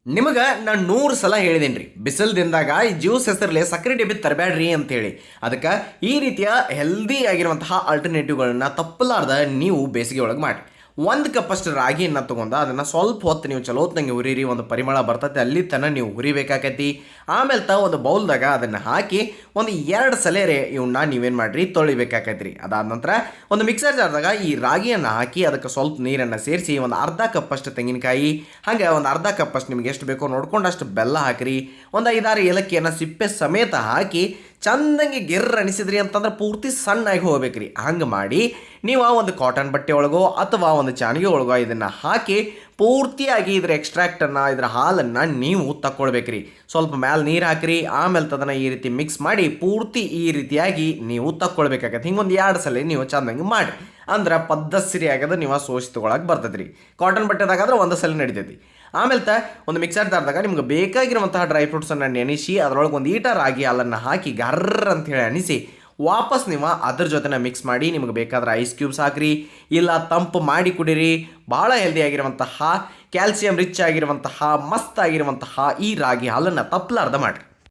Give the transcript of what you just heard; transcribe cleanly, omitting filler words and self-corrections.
ನಿಮಗೆ ನಾನು 100 ಸಲ ಹೇಳಿದ್ದೀನಿ ರೀ, ಬಿಸಿಲು ದಿನದಾಗ ಈ ಜ್ಯೂಸ್ ಹೆಸರಲ್ಲಿ ಸಕ್ಕರೆ ಡಬ್ಬಿ ತರಬೇಡ್ರಿ ಅಂತೇಳಿ. ಅದಕ್ಕೆ ಈ ರೀತಿಯ ಹೆಲ್ದಿ ಆಗಿರುವಂತಹ ಆಲ್ಟರ್ನೇಟಿವ್ಗಳನ್ನ ತಪ್ಪಲಾರ್ದ ನೀವು ಬೇಸಿಗೆ ಒಳಗೆ ಮಾಡಿ. 1 ಕಪ್ಪಷ್ಟು ರಾಗಿಯನ್ನು ತೊಗೊಂಡು ಅದನ್ನು ಸ್ವಲ್ಪ ಹೊತ್ತು ನೀವು ಚಲೋ ಹೊತ್ತಂಗೆ ಹುರಿರಿ, ಒಂದು ಪರಿಮಳ ಬರ್ತೈತೆ ಅಲ್ಲಿ ತನಕ ನೀವು ಹುರಿಬೇಕಾಕೈತಿ. ಆಮೇಲೆ ಒಂದು ಬೌಲ್ದಾಗ ಅದನ್ನು ಹಾಕಿ ಒಂದು 2 ಸಲ ಇವನ್ನ ನೀವೇನು ಮಾಡಿರಿ ತೊಳಿಬೇಕಾಕೈತಿ ರೀ. ಅದಾದ ನಂತರ ಒಂದು ಮಿಕ್ಸರ್ ಜಾರ್ದಾಗ ಈ ರಾಗಿಯನ್ನು ಹಾಕಿ ಅದಕ್ಕೆ ಸ್ವಲ್ಪ ನೀರನ್ನು ಸೇರಿಸಿ ಒಂದು ಅರ್ಧ ಕಪ್ಪಷ್ಟು ತೆಂಗಿನಕಾಯಿ, ಹಾಗೆ ಒಂದು ಅರ್ಧ ಕಪ್ಪಷ್ಟು ನಿಮ್ಗೆ ಎಷ್ಟು ಬೇಕೋ ನೋಡ್ಕೊಂಡಷ್ಟು ಬೆಲ್ಲ ಹಾಕಿರಿ. ಒಂದು 5-6 ಏಲಕ್ಕಿಯನ್ನು ಸಿಪ್ಪೆ ಸಮೇತ ಹಾಕಿ ಚಂದಂಗೆ ಗೆರ್ರ ಅನಿಸಿದ್ರಿ ಅಂತಂದ್ರೆ ಪೂರ್ತಿ ಸಣ್ಣಾಗಿ ಹೋಗ್ಬೇಕು ರೀ. ಹಂಗೆ ಮಾಡಿ ನೀವು ಒಂದು ಕಾಟನ್ ಬಟ್ಟೆ ಒಳಗೋ ಅಥವಾ ಒಂದು ಚಾನಿಗೆ ಒಳಗೋ ಇದನ್ನು ಹಾಕಿ ಪೂರ್ತಿಯಾಗಿ ಇದ್ರ ಎಕ್ಸ್ಟ್ರಾಕ್ಟನ್ನು, ಇದರ ಹಾಲನ್ನು ನೀವು ತಕ್ಕೊಳ್ಬೇಕ್ರಿ. ಸ್ವಲ್ಪ ಮೇಲೆ ನೀರು ಹಾಕಿರಿ, ಆಮೇಲೆ ಅದನ್ನು ಈ ರೀತಿ ಮಿಕ್ಸ್ ಮಾಡಿ ಪೂರ್ತಿ ಈ ರೀತಿಯಾಗಿ ನೀವು ತಕ್ಕೊಳ್ಬೇಕಾಗತ್ತೆ. ಹಿಂಗೊಂದು 2 ಸಲ ನೀವು ಚಂದಂಗೆ ಮಾಡಿ ಅಂದ್ರೆ ಪದ್ಧತಿ ಆಗದ ನೀವು ಸೋಸಿ ತೊಗೊಳಕ್ಕೆ ಬರ್ತದೆ ರೀ. ಕಾಟನ್ ಬಟ್ಟೆದಾಗಾದ್ರೆ 1 ಸಲ ನಡಿತೈತಿ. ಆಮೇಲೆ ಒಂದು ಮಿಕ್ಸರ್ ಜಾರ್ದಾಗ ನಿಮ್ಗೆ ಬೇಕಾಗಿರುವಂತಹ ಡ್ರೈ ಫ್ರೂಟ್ಸನ್ನು ನೆನೆಸಿ ಅದರೊಳಗೆ ಒಂದು ಈಟ ರಾಗಿ ಹಾಲನ್ನು ಹಾಕಿ ಗರ್ರ ಅಂಥೇಳಿ ಅನಿಸಿ ವಾಪಸ್ ನೀವು ಅದ್ರ ಜೊತೆನ ಮಿಕ್ಸ್ ಮಾಡಿ ನಿಮಗೆ ಬೇಕಾದ್ರೆ ಐಸ್ ಕ್ಯೂಬ್ಸ್ ಹಾಕಿರಿ, ಇಲ್ಲ ತಂಪು ಮಾಡಿ ಕುಡೀರಿ. ಭಾಳ ಹೆಲ್ದಿ ಆಗಿರುವಂತಹ ಕ್ಯಾಲ್ಸಿಯಂ ರಿಚ್ ಆಗಿರುವಂತಹ ಮಸ್ತ್ ಆಗಿರುವಂತಹ ಈ ರಾಗಿ ಹಾಲನ್ನು ತಪ್ಪಲಾರ್ದ ಮಾಡಿರಿ.